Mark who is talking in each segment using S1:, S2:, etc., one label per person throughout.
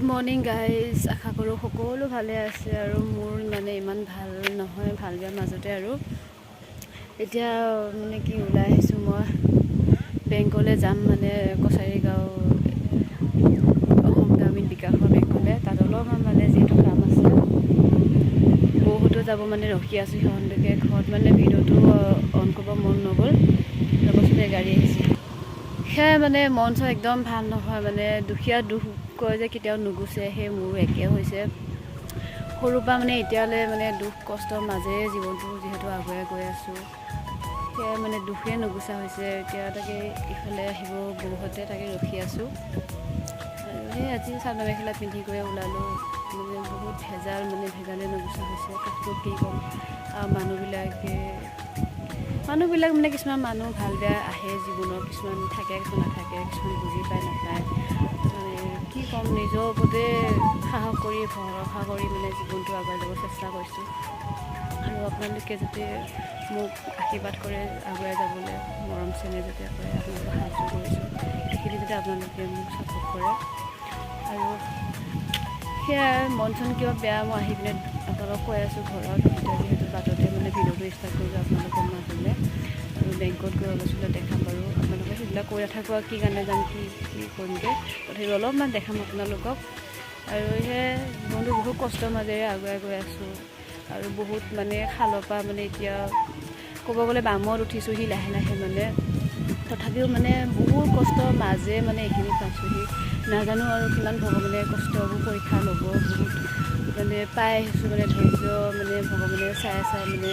S1: Good morning guys, আশা কৰোঁ সকলো ভালে আছে আৰু মোৰ মানে ইমান ভাল নহয়, ভাল বেয়াৰ মাজতে আৰু এতিয়া মানে কি ওলাই আহিছোঁ মই বেংকলৈ যাম, মানে কছাৰী গাঁও অসম গ্ৰামীণ বিকাশৰ বেংকলৈ। তাত অলপমান মানে যিহেতু কাম আছে, বহুতো যাব মানে ৰখি আছোঁ সিহঁতকে। ঘৰত মানে ভিডিঅ'টো অন কৰিব মন নগ'ল, লগতে গাড়ী আহিছে। সেয়াই মানে মন চন একদম ভাল নহয়, মানে দুখীয়া দুখ কয় যে কেতিয়াও নুগুচে, সেই মোৰো একে হৈছে। সৰুৰ পৰা মানে এতিয়ালৈ মানে দুখ কষ্টৰ মাজেৰে জীৱনটো যিহেতু আগুৱাই গৈ আছোঁ, সেয়াই মানে দুখেই নুগুচা হৈছে। এতিয়া তাকে ইফালে আহিব বৌহঁতে, তাকে ৰখি আছোঁ। আৰু সেই আজি চাদৰ মেখেলা পিন্ধি গৈ ওলালোঁ, মানে বহুত ভেজালে নুগুচা হৈছে। কাকো কি ক'ম, আৰু মানুহবিলাক মানে কিছুমান মানুহ ভাল বেয়া আহে জীৱনত, কিছুমান থাকে কিছুমান নাথাকে, কিছুমান বুজি পায় নাপায়। মানে কি ক'ম, নিজৰ ওপৰতে সাহস কৰি ভৰসা কৰি মানে জীৱনটো আগুৱাই যাব চেষ্টা কৰিছোঁ। আৰু আপোনালোকে যাতে মোক আশীৰ্বাদ কৰে আগুৱাই যাবলৈ, মৰম চেনেহ যাতে কৰে, আপোনালোকক সাহায্য কৰিছোঁ, সেইখিনি যাতে আপোনালোকে মোক ছাপোৰ্ট কৰে। আৰু সেয়াই মন চন কিবা বেয়া, মই আহি পিনে আপোনালোকক কৈ আছোঁ ঘৰত। এতিয়া যিহেতু বাটতে মানে ভিডিঅ'টো ষ্টাৰ্ট কৰিছোঁ আপোনালোকৰ মাজলৈ, আৰু বেংকত গৈ অলপ দেখাম বাৰু। আপোনালোকে সেইবিলাক কৈ নাথাকোঁ আৰু কি কাৰণে যাম, কি কৰিমগৈ, তথাপিও অলপমান দেখাম আপোনালোকক। আৰু সেয়ে জীৱনটো বহুত কষ্টৰ মাজেৰে আগুৱাই গৈ আছোঁ, আৰু বহুত মানে খালৰ পৰা মানে এতিয়া ক'ব গ'লে বামত উঠিছোঁহি লাহে লাহে, মানে তথাপিও মানে বহুত কষ্টৰ মাজে মানে এইখিনি পাইছোঁহি। নাজানো আৰু কিমান ভগৱানে কষ্টবোৰ পৰীক্ষা ল'ব, বহুত মানে পাই আহিছোঁ, মানে ধৈৰ্য মানে ভগৱানে চাই মানে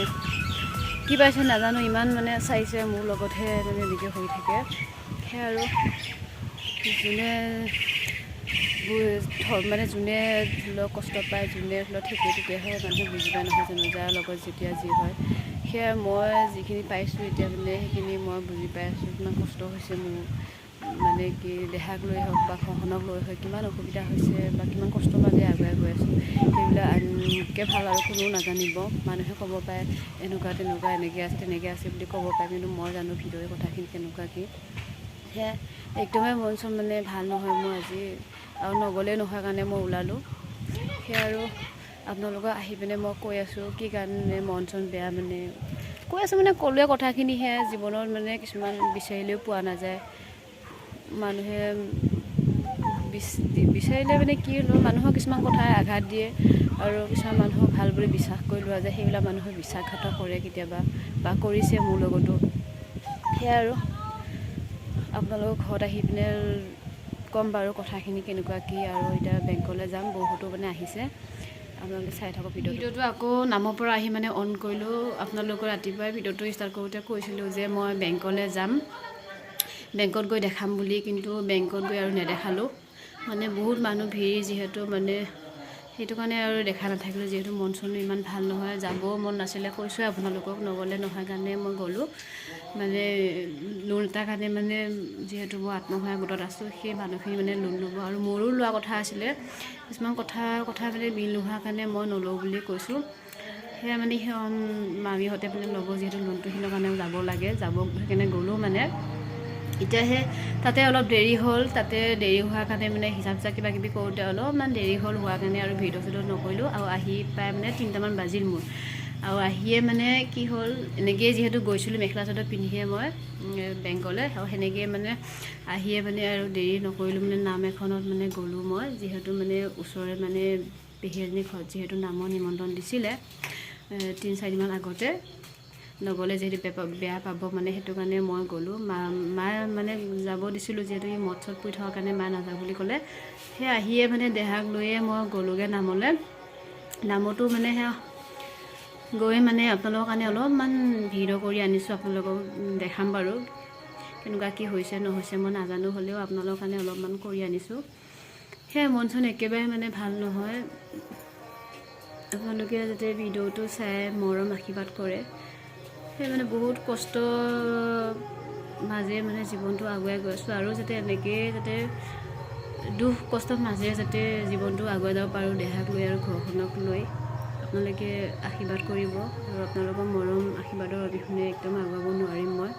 S1: কি পাইছে নাজানো, ইমান মানে চাইছে মোৰ লগতহে মানে এনেকৈ হৈ থাকে। সেয়া আৰু যোনে কষ্ট পায়, যোনে ঠেকে তেতিয়াহে মানুহে বুজি পায়, নহয় জানো, যাৰ লগত যেতিয়া যি হয়। সেয়া মই যিখিনি পাইছোঁ এতিয়া মানে সেইখিনি মই বুজি পাই আছোঁ, কিমান কষ্ট হৈছে মোৰ, মানে কি দেহাক লৈ হওক বা ঘৰখনক লৈ হওক কিমান অসুবিধা হৈছে, বা কিমান কষ্টৰ মাজে আগুৱাই গৈ আছোঁ। সেইবিলাক আনকৈ ভাল আৰু কোনেও নাজানিব। মানুহে ক'ব পাৰে এনেকুৱা তেনেকুৱা, এনেকৈ আছে তেনেকৈ আছে বুলি ক'ব পাৰে, কিন্তু মই জানো ভিতৰৰ কথাখিনি কেনেকুৱা কি। সেয়া একদমেই মন চন মানে ভাল নহয় মোৰ আজি, আৰু নগ'লেই নহয় কাৰণে মই ওলালোঁ। সেয়া আৰু আপোনালোকক আহি পিনে মই কৈ আছোঁ কি কাৰণে মন চন বেয়া, মানে কৈ আছোঁ মানে ক'লোৱে কথাখিনিহে। জীৱনত মানে কিছুমান বিচাৰিলেও পোৱা নাযায়, মানুহে বিচাৰিলে মানে কি মানুহৰ কিছুমান কথাই আঘাত দিয়ে, আৰু কিছুমান মানুহক ভাল বুলি বিশ্বাস কৰি লোৱা যায়, সেইবিলাক মানুহে বিশ্বাসঘাত কৰে কেতিয়াবা, বা কৰিছে মোৰ লগতো। সেয়া আৰু আপোনালোকৰ ঘৰত আহি পিনে ক'ম বাৰু কথাখিনি কেনেকুৱা কি। আৰু এতিয়া বেংকলৈ যাম, বহুতো মানে আহিছে, আপোনালোকে চাই থাকক ভিডিঅ'টো। আকৌ নামৰ পৰা আহি মানে অন কৰিলোঁ। আপোনালোকৰ ৰাতিপুৱাই ভিডিঅ'টো ষ্টাৰ্ট কৰোঁতে কৈছিলোঁ যে মই বেংকলৈ যাম, বেংকত গৈ দেখাম বুলি, কিন্তু বেংকত গৈ আৰু নেদেখালোঁ। মানে বহুত মানুহ ভিৰ যিহেতু, মানে সেইটো কাৰণে আৰু দেখা নাথাকিলোঁ। যিহেতু মন চনো ইমান ভাল নহয়, যাবও মন নাছিলে, কৈছোঁৱে আপোনালোকক, নগ'লে নহয় কাৰণে মই গ'লোঁ। মানে লোন এটাৰ কাৰণে, মানে যিহেতু মই আত্মসহায়ক গোটত আছোঁ, সেই মানুহখিনি মানে লোন ল'ব, আৰু মোৰো লোৱা কথা আছিলে। কিছুমান কথা মানে মিল নোহোৱাৰ কাৰণে মই নলওঁ বুলি কৈছোঁ। সেয়া মানে মামীহঁতে মানে ল'ব, যিহেতু লোনটো সিহঁতৰ কাৰণে যাব লাগে, সেইকাৰণে গ'লোঁ। মানে এতিয়াহে তাতে অলপ দেৰি হ'ল, তাতে দেৰি হোৱাৰ কাৰণে মানে হিচাপ কিবা কিবি কৰোঁতে অলপমান দেৰি হোৱাৰ কাৰণে আৰু ভিডিঅ' চিডিঅ' নকৰিলোঁ। আৰু আহি পাই মানে 3টামান বাজিল মোৰ। আৰু আহিয়ে মানে কি হ'ল, এনেকৈয়ে যিহেতু গৈছিলোঁ মেখেলা চাদৰ পিন্ধিয়ে মই বেংকলৈ, আৰু সেনেকৈয়ে মানে আহিয়ে মানে আৰু দেৰি নকৰিলোঁ, মানে নাম এখনত মানে গ'লোঁ মই, যিহেতু মানে ওচৰৰে মানে পেহী এজনী ঘৰত যিহেতু নামৰ নিমন্ত্ৰণ দিছিলে 3-4দিনমান আগতে, নগ'লে যিহেতু বেয়া পাব, মানে সেইটো কাৰণে মই গ'লোঁ। মায়ে মানে যাব দিছিলোঁ, যিহেতু এই মদ চদ পৰি থকাৰ কাৰণে মায়ে নাযাওঁ বুলি ক'লে। সেই আহিয়ে মানে দেহাক লৈয়ে মই গ'লোঁগৈ নামলৈ। নামতো মানে সেয়া গৈ মানে আপোনালোকৰ কাৰণে অলপমান ভিডিঅ' কৰি আনিছোঁ, আপোনালোকক দেখাম বাৰু কেনেকুৱা কি হৈছে নহৈছে মই নাজানো, হ'লেও আপোনালোকৰ কাৰণে অলপমান কৰি আনিছোঁ। সেয়া মন চন একেবাৰে মানে ভাল নহয়। আপোনালোকে যাতে ভিডিঅ'টো চাই মৰম আশীৰ্বাদ কৰে। সেই মানে বহুত কষ্ট মাজে মানে জীৱনটো আগুৱাই গৈ আছোঁ, আৰু যাতে এনেকৈয়ে যাতে দুখ কষ্টৰ মাজেৰে যাতে জীৱনটো আগুৱাই যাব পাৰোঁ, দেহাক লৈ আৰু ঘৰখনক লৈ। আপোনালোকে আশীৰ্বাদ কৰিব, আৰু আপোনালোকৰ মৰম আশীৰ্বাদৰ অবিহনে একদম আগুৱাব নোৱাৰিম মই।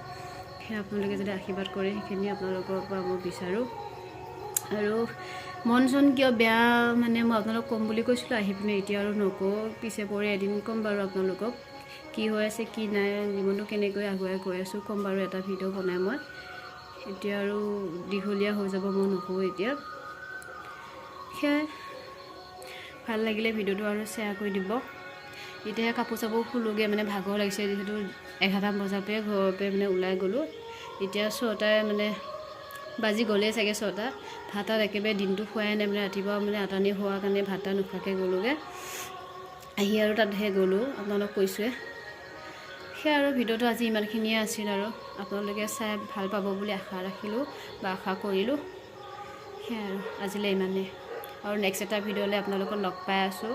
S1: সেয়া আপোনালোকে যদি আশীৰ্বাদ কৰে, সেইখিনি আপোনালোকৰ পৰা মই বিচাৰোঁ। আৰু মন চন কিয় বেয়া মানে মই আপোনালোকক ক'ম বুলি কৈছিলোঁ আহি পিনে এতিয়া আৰু নকওঁ পিছে পৰে এদিন ক'ম বাৰু আপোনালোকক কি হৈ আছে কি নাই জীৱনটো কেনেকৈ আগুৱাই গৈ আছোঁ ক'ম বাৰু এটা ভিডিঅ' বনাই মই এতিয়া আৰু দীঘলীয়া হৈ যাব মই নকওঁ এতিয়া সেয়াই ভাল লাগিলে ভিডিঅ'টো আৰু শ্বেয়াৰ কৰি দিব এতিয়া কাপোৰ চাপোৰ খুলোঁগৈ মানে ভাগৰ লাগিছে যিহেতু 11টা বজাতে ঘৰৰ পৰা মানে ওলাই গ'লোঁ এতিয়া 6টাই মানে বাজি গ'লেই চাগে 6টা ভাত একেবাৰে দিনটো খোৱাই নাই মানে ৰাতিপুৱা মানে আটানি হোৱাৰ কাৰণে ভাত নোখোৱাকৈ গ'লোগৈ আহি আৰু তাতহে গ'লোঁ আপোনালোকক কৈছোঁৱে সেয়া আৰু ভিডিঅ'টো আজি ইমানখিনিয়ে আছিল আৰু আপোনালোকে চাই ভাল পাব বুলি আশা ৰাখিলোঁ বা আশা কৰিলোঁ সেয়া আৰু আজিলৈ ইমানেই আৰু নেক্সট এটা ভিডিঅ'লৈ আপোনালোকক লগ পাই আছোঁ